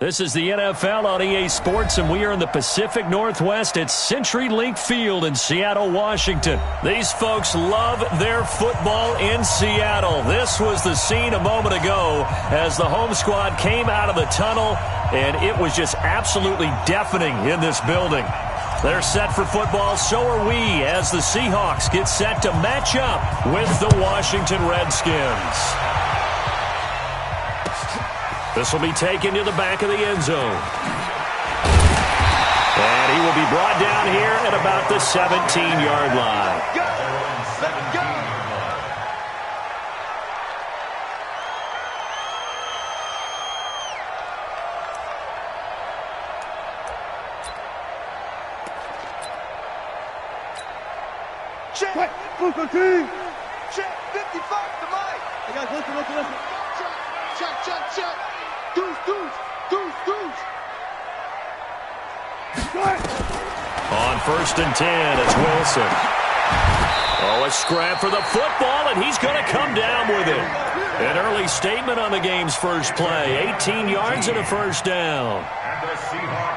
This is the NFL on EA Sports, and we are in the Pacific Northwest at CenturyLink Field in Seattle, Washington. These folks love their football in Seattle. This was the scene a moment ago as the home squad came out of the tunnel, and it was just absolutely deafening in this building. They're set for football, so are we, as the Seahawks get set to match up with the Washington Redskins. This will be taken to the back of the end zone. And he will be brought down here at about the 17-yard line. Go! Let go! Check! Check! 55 to Mike! Hey guys, listen. Check! Deuce! On 1st and 10, it's Wilson. Oh, a scrap for the football, and he's going to come down with it. An early statement on the game's first play. 18 yards and a first down.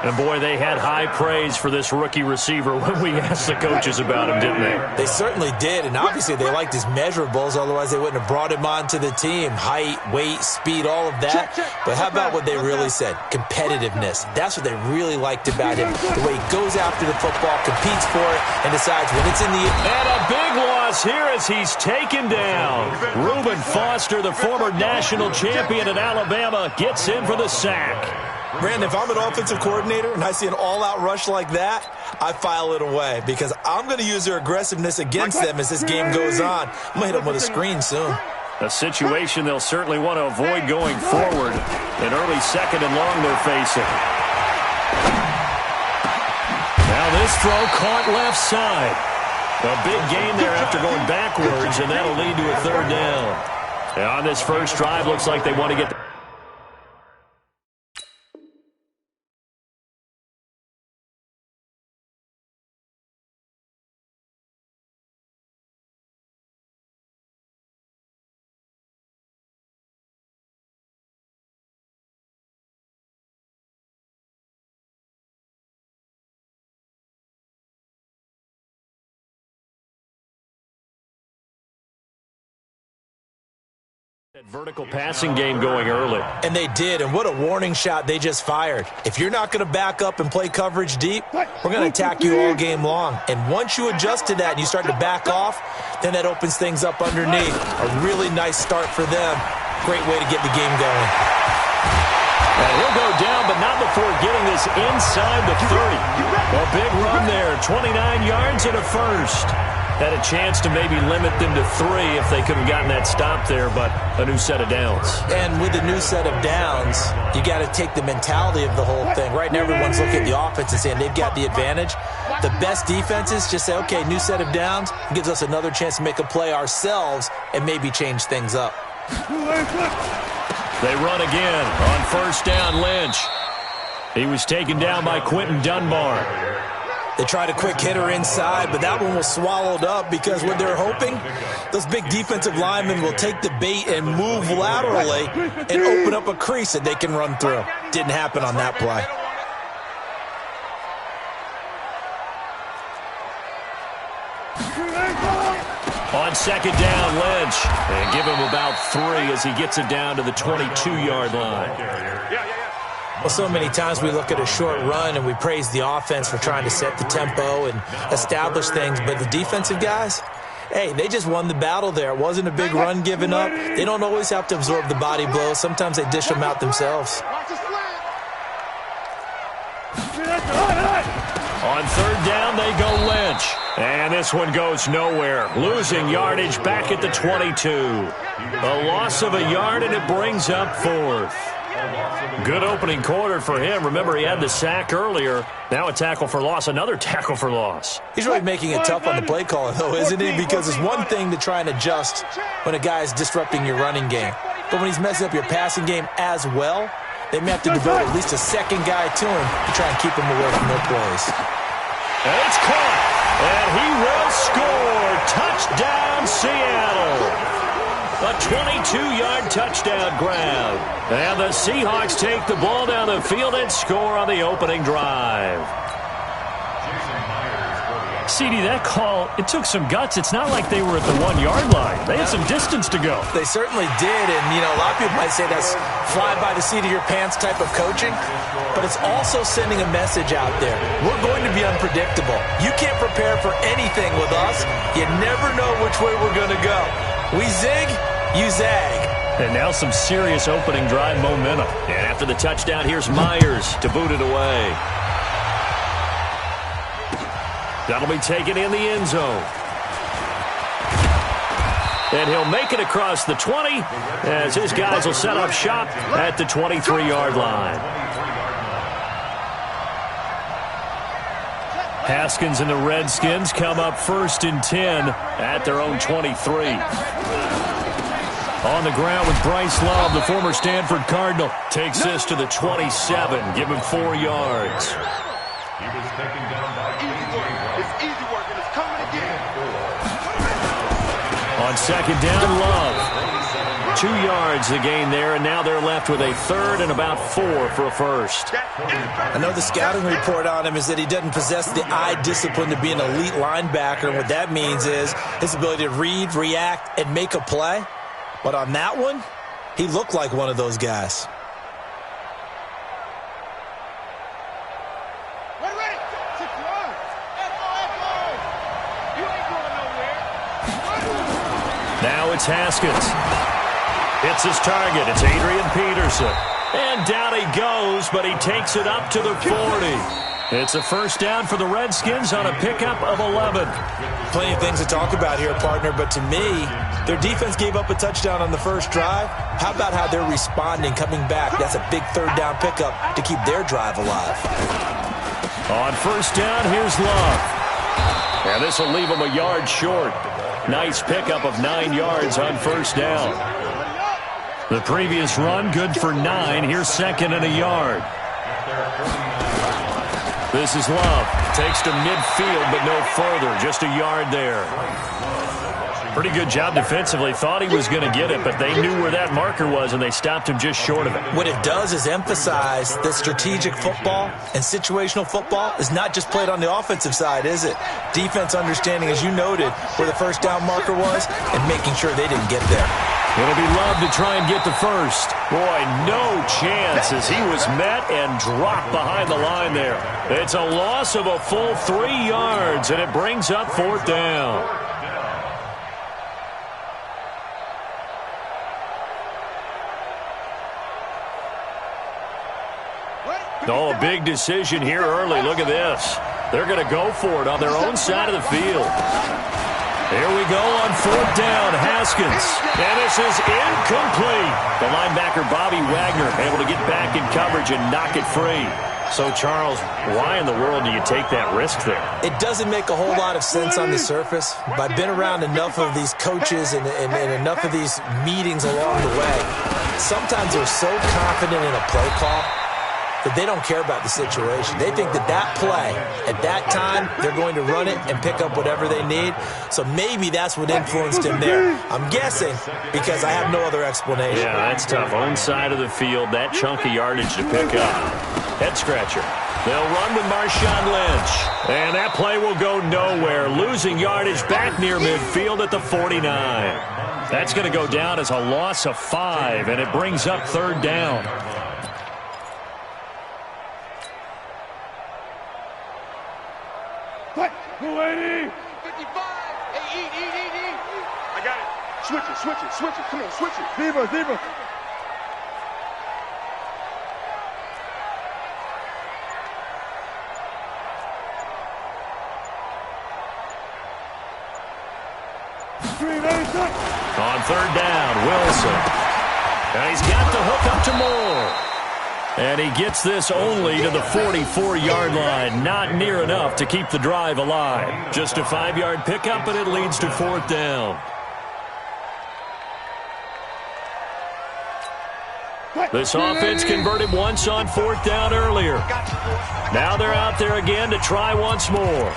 And, boy, they had high praise for this rookie receiver when we asked the coaches about him, didn't they? They certainly did, and obviously they liked his measurables, otherwise they wouldn't have brought him onto the team. Height, weight, speed, all of that. But how about what they really said? Competitiveness. That's what they really liked about him. The way he goes after the football, competes for it, and decides when it's in the... And a big loss here as he's taken down. Reuben Foster, the former national champion at Alabama, gets in for the sack. Brandon, if I'm an offensive coordinator and I see an all-out rush like that, I file it away because I'm going to use their aggressiveness against them as this game goes on. I'm going to hit them with a screen soon. A situation they'll certainly want to avoid going forward. An early 2nd and long they're facing. Now this throw caught left side. A big gain there after going backwards, and that'll lead to a 3rd down. And on this first drive, looks like they want to get... That vertical passing game going early. And they did, and what a warning shot they just fired. If you're not going to back up and play coverage deep, we're going to attack you all game long. And once you adjust to that and you start to back off, then that opens things up underneath. A really nice start for them. Great way to get the game going. And he'll go down, but not before getting this inside the 30. A big run there, 29 yards and a first. Had a chance to maybe limit them to 3 if they could have gotten that stop there, but a new set of downs. And with a new set of downs, you got to take the mentality of the whole thing. Right now, everyone's looking at the offense and saying they've got the advantage. The best defenses just say, okay, new set of downs, gives us another chance to make a play ourselves and maybe change things up. They run again on 1st down, Lynch. He was taken down by Quentin Dunbar. They tried a quick hitter inside, but that one was swallowed up because what they're hoping, those big defensive linemen will take the bait and move laterally and open up a crease that they can run through. Didn't happen on that play. On 2nd down, Lynch. And give him about 3 as he gets it down to the 22-yard line. Well, so many times we look at a short run and we praise the offense for trying to set the tempo and establish things, but the defensive guys, hey, they just won the battle there. It wasn't a big run given up. They don't always have to absorb the body blows. Sometimes they dish them out themselves. On 3rd down, they go Lynch. And this one goes nowhere. Losing yardage back at the 22. A loss of a yard, and it brings up 4th. Good opening quarter for him. Remember, he had the sack earlier. Now a tackle for loss, another tackle for loss. He's really making it tough on the play caller, though, isn't he? Because it's one thing to try and adjust when a guy is disrupting your running game. But when he's messing up your passing game as well, they may have to devote at least a second guy to him to try and keep him away from their plays. And it's caught. And he will score. Touchdown, Seattle. A 22-yard touchdown grab. And the Seahawks take the ball down the field and score on the opening drive. CD, that call, it took some guts. It's not like they were at the 1-yard line. They had some distance to go. They certainly did, and, a lot of people might say that's fly by the seat of your pants type of coaching, but it's also sending a message out there. We're going to be unpredictable. You can't prepare for anything with us. You never know which way we're going to go. We zig, you zag. And now some serious opening drive momentum. And after the touchdown, here's Myers to boot it away. That'll be taken in the end zone. And he'll make it across the 20 as his guys will set up shop at the 23-yard line. Haskins and the Redskins come up 1st and 10 at their own 23. On the ground with Bryce Love, the former Stanford Cardinal, takes this to the 27, give him 4 yards. He was taken down by it's easy work, and it's coming again. On 2nd down, Love. 2 yards the gain there, and now they're left with a 3rd and about 4 for a first. I know the scouting report on him is that he doesn't possess the eye discipline to be an elite linebacker, and what that means is his ability to read, react, and make a play. But on that one, he looked like one of those guys. Now it's Haskins. Hits his target. It's Adrian Peterson. And down he goes, but he takes it up to the 40. It's a first down for the Redskins on a pickup of 11. Plenty of things to talk about here, partner, but to me, their defense gave up a touchdown on the first drive. How about how they're responding, coming back? That's a big 3rd down pickup to keep their drive alive. On 1st down, here's Love. And this will leave him a yard short. Nice pickup of 9 yards on 1st down. The previous run, good for 9. Here's 2nd and a yard. This is Love. Takes to midfield, but no further. Just a yard there. Pretty good job defensively. Thought he was going to get it, but they knew where that marker was, and they stopped him just short of it. What it does is emphasize that strategic football and situational football is not just played on the offensive side, is it? Defense understanding, as you noted, where the first down marker was and making sure they didn't get there. It'll be Love to try and get the first. Boy, no chance as he was met and dropped behind the line there. It's a loss of a full 3 yards, and it brings up 4th down. Oh, a big decision here early. Look at this. They're going to go for it on their own side of the field. Here we go on 4th down, Haskins. And this is incomplete. The linebacker, Bobby Wagner, able to get back in coverage and knock it free. So, Charles, why in the world do you take that risk there? It doesn't make a whole lot of sense on the surface, but I've been around enough of these coaches and enough of these meetings along the way. Sometimes they're so confident in a play call that they don't care about the situation. They think that play, at that time, they're going to run it and pick up whatever they need. So maybe that's what influenced him there. I'm guessing because I have no other explanation. Yeah, that's tough. Own side of the field, that chunk of yardage to pick up. Head scratcher. They'll run with Marshawn Lynch. And that play will go nowhere. Losing yardage back near midfield at the 49. That's going to go down as a loss of 5, and it brings up 3rd down. Go 80. 55. Hey, eat. I got it. Switch it. Come on, switch it. Zebra. On 3rd down, Wilson. And he's got the hook up to Moore. And he gets this only to the 44-yard line. Not near enough to keep the drive alive. Just a 5-yard pickup, and it leads to 4th down. This offense converted once on 4th down earlier. Now they're out there again to try once more.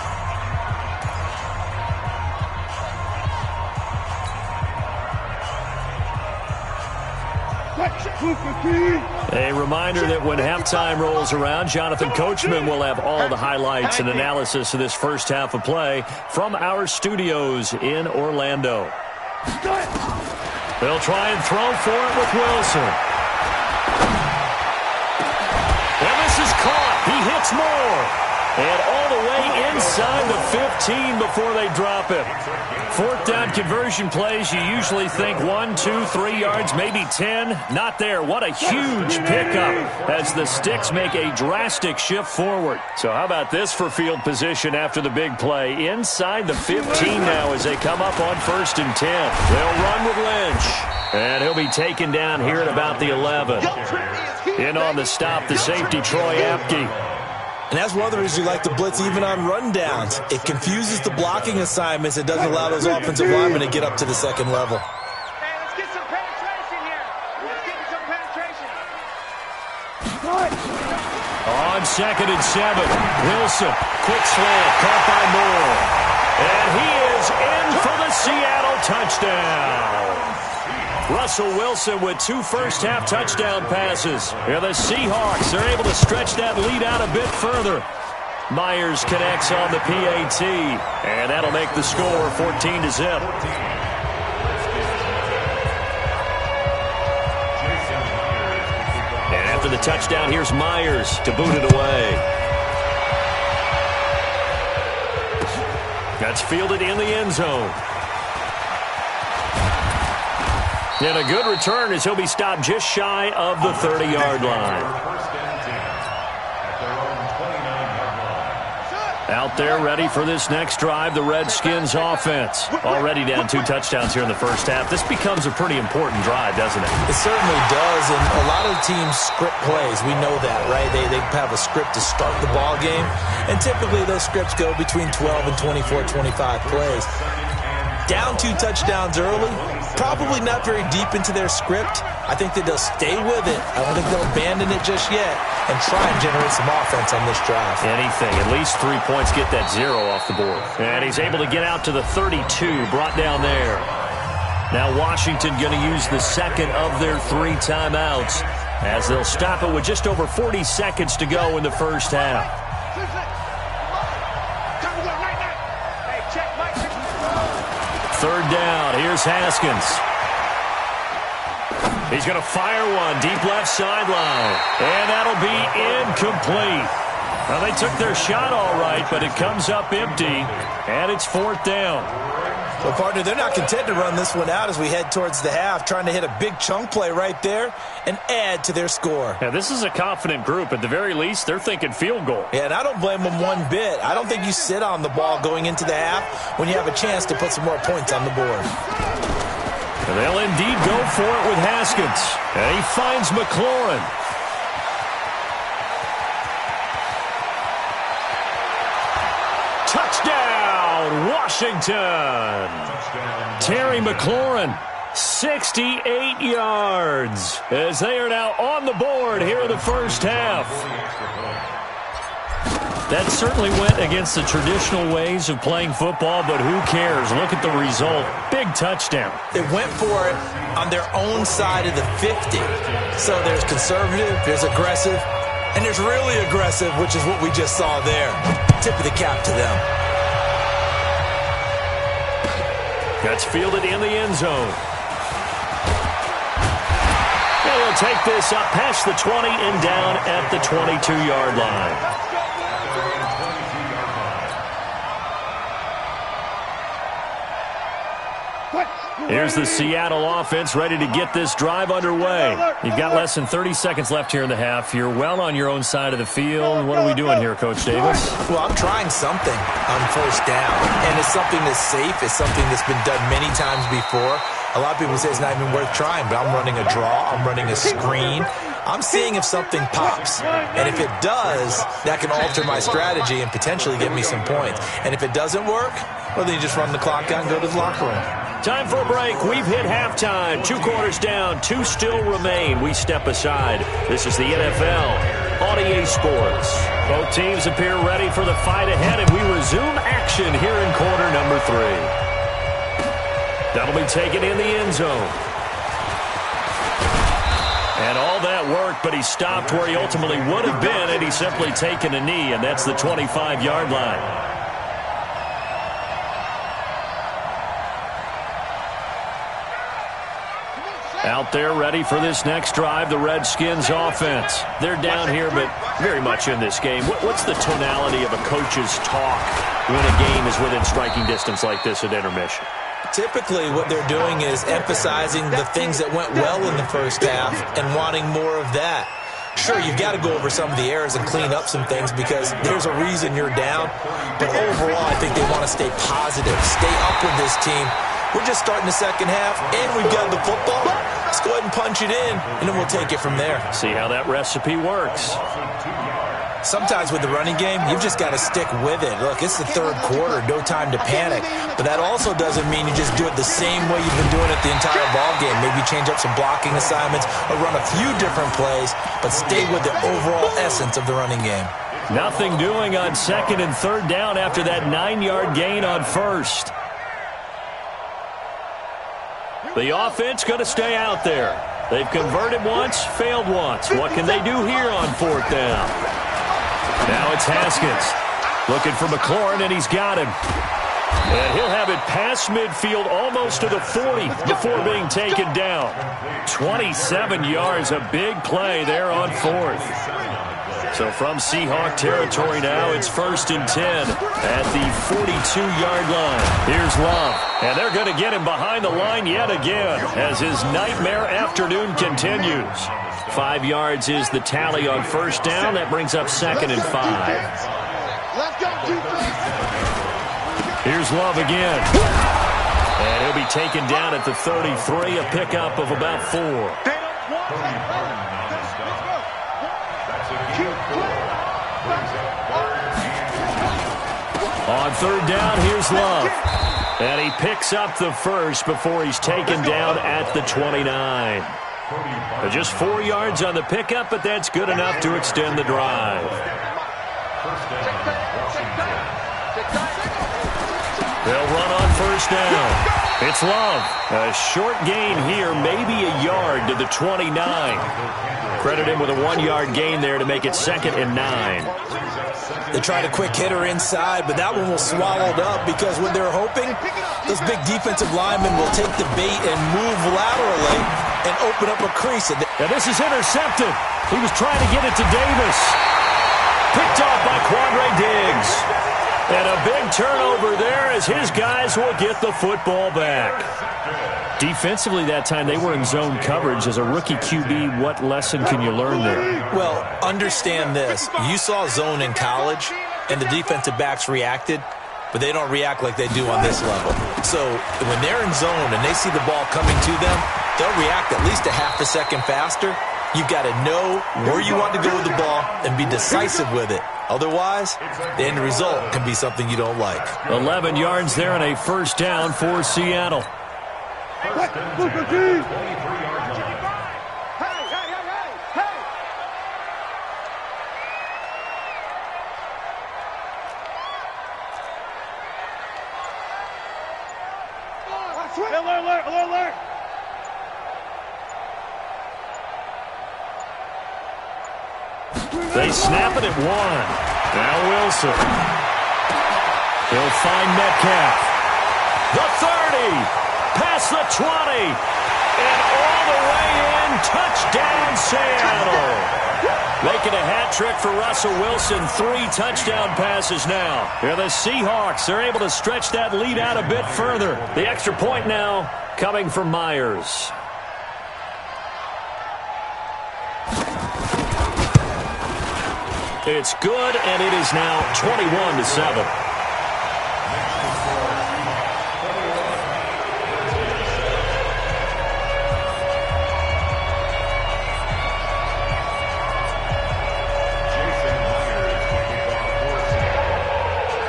A reminder that when halftime rolls around, Jonathan Coachman will have all the highlights and analysis of this first half of play from our studios in Orlando. They'll try and throw for it with Wilson. And this is caught. He hits more. And all the way inside the 15 before they drop it. Fourth down conversion plays, you usually think 1, 2, 3 yards, maybe 10. Not there. What a huge pickup as the Sticks make a drastic shift forward. So how about this for field position after the big play? Inside the 15 now as they come up on 1st and 10. They'll run with Lynch. And he'll be taken down here at about the 11. In on the stop, the safety, Troy Apke. And that's one of the reasons we like to blitz even on rundowns. It confuses the blocking assignments. It doesn't allow those offensive linemen to get up to the second level. Hey, let's get some penetration here. Let's get some penetration. On 2nd and 7, Wilson, quick slant, caught by Moore. And he is in for the Seattle touchdown. Russell Wilson with 2 first-half touchdown passes. Here the Seahawks are able to stretch that lead out a bit further. Myers connects on the PAT, and that'll make the score 14-0. And after the touchdown, here's Myers to boot it away. That's fielded in the end zone. And a good return as he'll be stopped just shy of the 30-yard line. Out there ready for this next drive, the Redskins offense. Already down 2 touchdowns here in the first half. This becomes a pretty important drive, doesn't it? It certainly does, and a lot of teams script plays. We know that, right? They have a script to start the ball game, and typically those scripts go between 12 and 24, 25 plays. Down 2 touchdowns early, probably not very deep into their script. I think that they'll stay with it. I don't think they'll abandon it just yet and try and generate some offense on this drive. Anything. At least 3 points, get that 0 off the board. And he's able to get out to the 32, brought down there. Now Washington going to use the second of their 3 timeouts as they'll stop it with just over 40 seconds to go in the first half. Third down. Here's Haskins. He's going to fire one deep left sideline. And that'll be incomplete. Well, they took their shot all right, but it comes up empty. And it's 4th down. Well, partner, they're not content to run this one out as we head towards the half, trying to hit a big chunk play right there and add to their score. Yeah, this is a confident group. At the very least, they're thinking field goal. Yeah, and I don't blame them one bit. I don't think you sit on the ball going into the half when you have a chance to put some more points on the board. And they'll indeed go for it with Haskins. And he finds McLaurin. Touchdown, Washington. Terry McLaurin, 68 yards, as they are now on the board here in the first half. That certainly went against the traditional ways of playing football, but who cares? Look at the result. Big touchdown. They went for it on their own side of the 50. So there's conservative, there's aggressive, and there's really aggressive, which is what we just saw there. Tip of the cap to them. That's fielded in the end zone. And he'll take this up past the 20 and down at the 22-yard line. Here's the Seattle offense ready to get this drive underway. You've got less than 30 seconds left here in the half. You're well on your own side of the field. What are we doing here, Coach Davis? Well, I'm trying something on first down, and it's something that's safe. It's something that's been done many times before. A lot of people say it's not even worth trying, but I'm running a draw. I'm running a screen. I'm seeing if something pops. And if it does, that can alter my strategy and potentially get me some points. And if it doesn't work, well, then you just run the clock out and go to the locker room. Time for a break. We've hit halftime. 2 quarters down. 2 still remain. We step aside. This is the NFL on EA Sports. Both teams appear ready for the fight ahead, and we resume action here in quarter number 3. That'll be taken in the end zone. And all that work, but he stopped where he ultimately would have been, and he's simply taken a knee, and that's the 25-yard line. Out there ready for this next drive, the Redskins offense. They're down here, but very much in this game. What's the tonality of a coach's talk when a game is within striking distance like this at intermission? Typically, what they're doing is emphasizing the things that went well in the first half and wanting more of that. Sure, you've got to go over some of the errors and clean up some things because there's a reason you're down. But overall, I think they want to stay positive, stay up with this team. We're just starting the second half, and we've got the football. Let's go ahead and punch it in, and then we'll take it from there. See how that recipe works. Sometimes with the running game, you've just got to stick with it. Look, it's the third quarter, no time to panic. But that also doesn't mean you just do it the same way you've been doing it the entire ball game. Maybe change up some blocking assignments or run a few different plays, but stay with the overall essence of the running game. Nothing doing on second and third down after that 9-yard gain on first. The offense going to stay out there. They've converted once, failed once. What can they do here on fourth down? Now it's Haskins looking for McLaurin, and he's got him. And he'll have it past midfield almost to the 40 before being taken down. 27 yards, a big play there on fourth. So from Seahawk territory now, it's 1st and 10 at the 42-yard line. Here's Love, and they're going to get him behind the line yet again as his nightmare afternoon continues. 5 yards is the tally on first down. That brings up 2nd and 5. Here's Love again. And he'll be taken down at the 33, a pickup of about 4. On third down, here's Love. And he picks up the first before he's taken down at the 29. Just 4 yards on the pickup, but that's good enough to extend the drive. They'll run on first down. It's Love. A short gain here, maybe a yard to the 29. Credit him with a 1-yard gain there to make it 2nd and 9. They tried a quick hitter inside, but that one was swallowed up because when they're hoping, those big defensive linemen will take the bait and move laterally and open up a crease. And this is intercepted. He was trying to get it to Davis. Picked off by Quandre Diggs. And a big turnover there as his guys will get the football back. Defensively that time, they were in zone coverage. As a rookie QB, what lesson can you learn there? Well, understand this. You saw zone in college, and the defensive backs reacted, but they don't react like they do on this level. So when they're in zone and they see the ball coming to them, they'll react at least a half a second faster. You've got to know where you want to go with the ball and be decisive with it. Otherwise, the end result can be something you don't like. 11 yards there and a first down for Seattle. Alert. They snap it at 1. Now Wilson. He'll find Metcalf. The 30. Past the 20. And all the way in. Touchdown, Seattle. Making a hat trick for Russell Wilson. 3 touchdown passes now. And the Seahawks are able to stretch that lead out a bit further. The extra point now coming from Myers. It's good, and it is now 21-7.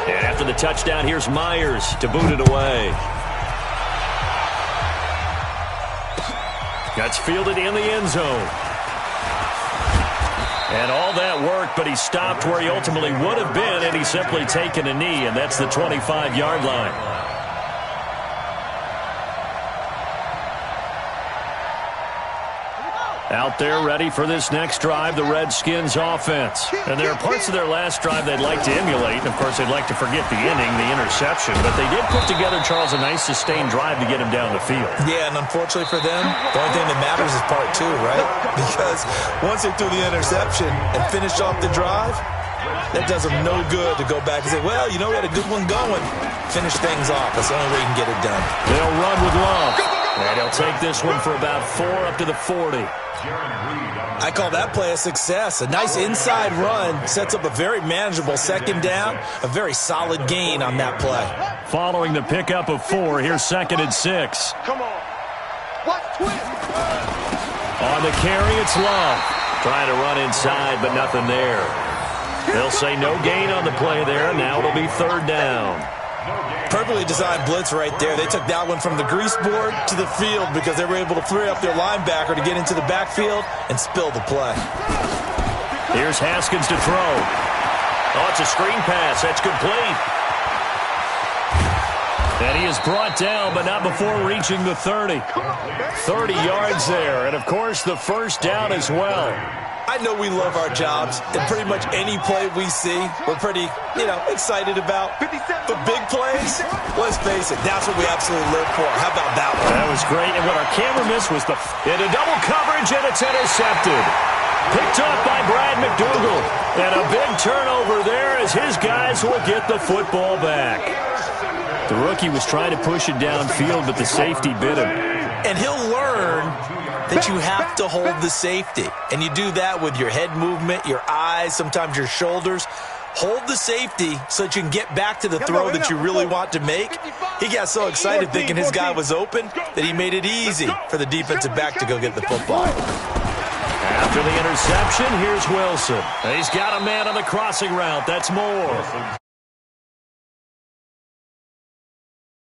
And after the touchdown, here's Myers to boot it away. That's fielded in the end zone. And all that work, but he stopped where he ultimately would have been, and he's simply taken a knee, and that's the 25-yard line. Out there ready for this next drive, the Redskins offense. And there are parts of their last drive they'd like to emulate. Of course, they'd like to forget the inning, the interception. But they did put together, Charles, a nice sustained drive to get him down the field. Yeah, and unfortunately for them, the only thing that matters is part two, right? Because once they threw the interception and finished off the drive, that does them no good to go back and say, well, you know, we had a good one going. Finish things off. That's the only way you can get it done. They'll run with Love. And he'll take this one for about 4 up to the 40. I call that play a success. A nice inside run sets up a very manageable second down, a very solid gain on that play. Following the pickup of 4, here's 2nd and 6. Come on. What twist? On the carry, it's Love. Trying to run inside, but nothing there. They'll say no gain on the play there. Now it'll be 3rd down. Perfectly designed blitz right there. They took that one from the grease board to the field because they were able to free up their linebacker to get into the backfield and spill the play. Here's Haskins to throw. Oh, it's a screen pass. That's complete. And he is brought down, but not before reaching the 30. 30 yards there. And, of course, the first down as well. I know we love our jobs, and pretty much any play we see, we're pretty, excited about. But big plays, let's face it, that's what we absolutely live for. How about that one? That was great, and what our camera missed was into double coverage, and it's intercepted. Picked up by Brad McDougal. And a big turnover there as his guys will get the football back. The rookie was trying to push it downfield, but the safety bit him. And he'll learn that you have to hold the safety. And you do that with your head movement, your eyes, sometimes your shoulders. Hold the safety so that you can get back to the throw that you really want to make. He got so excited thinking his guy was open that he made it easy for the defensive back to go get the football. After the interception, here's Wilson. He's got a man on the crossing route. That's Moore.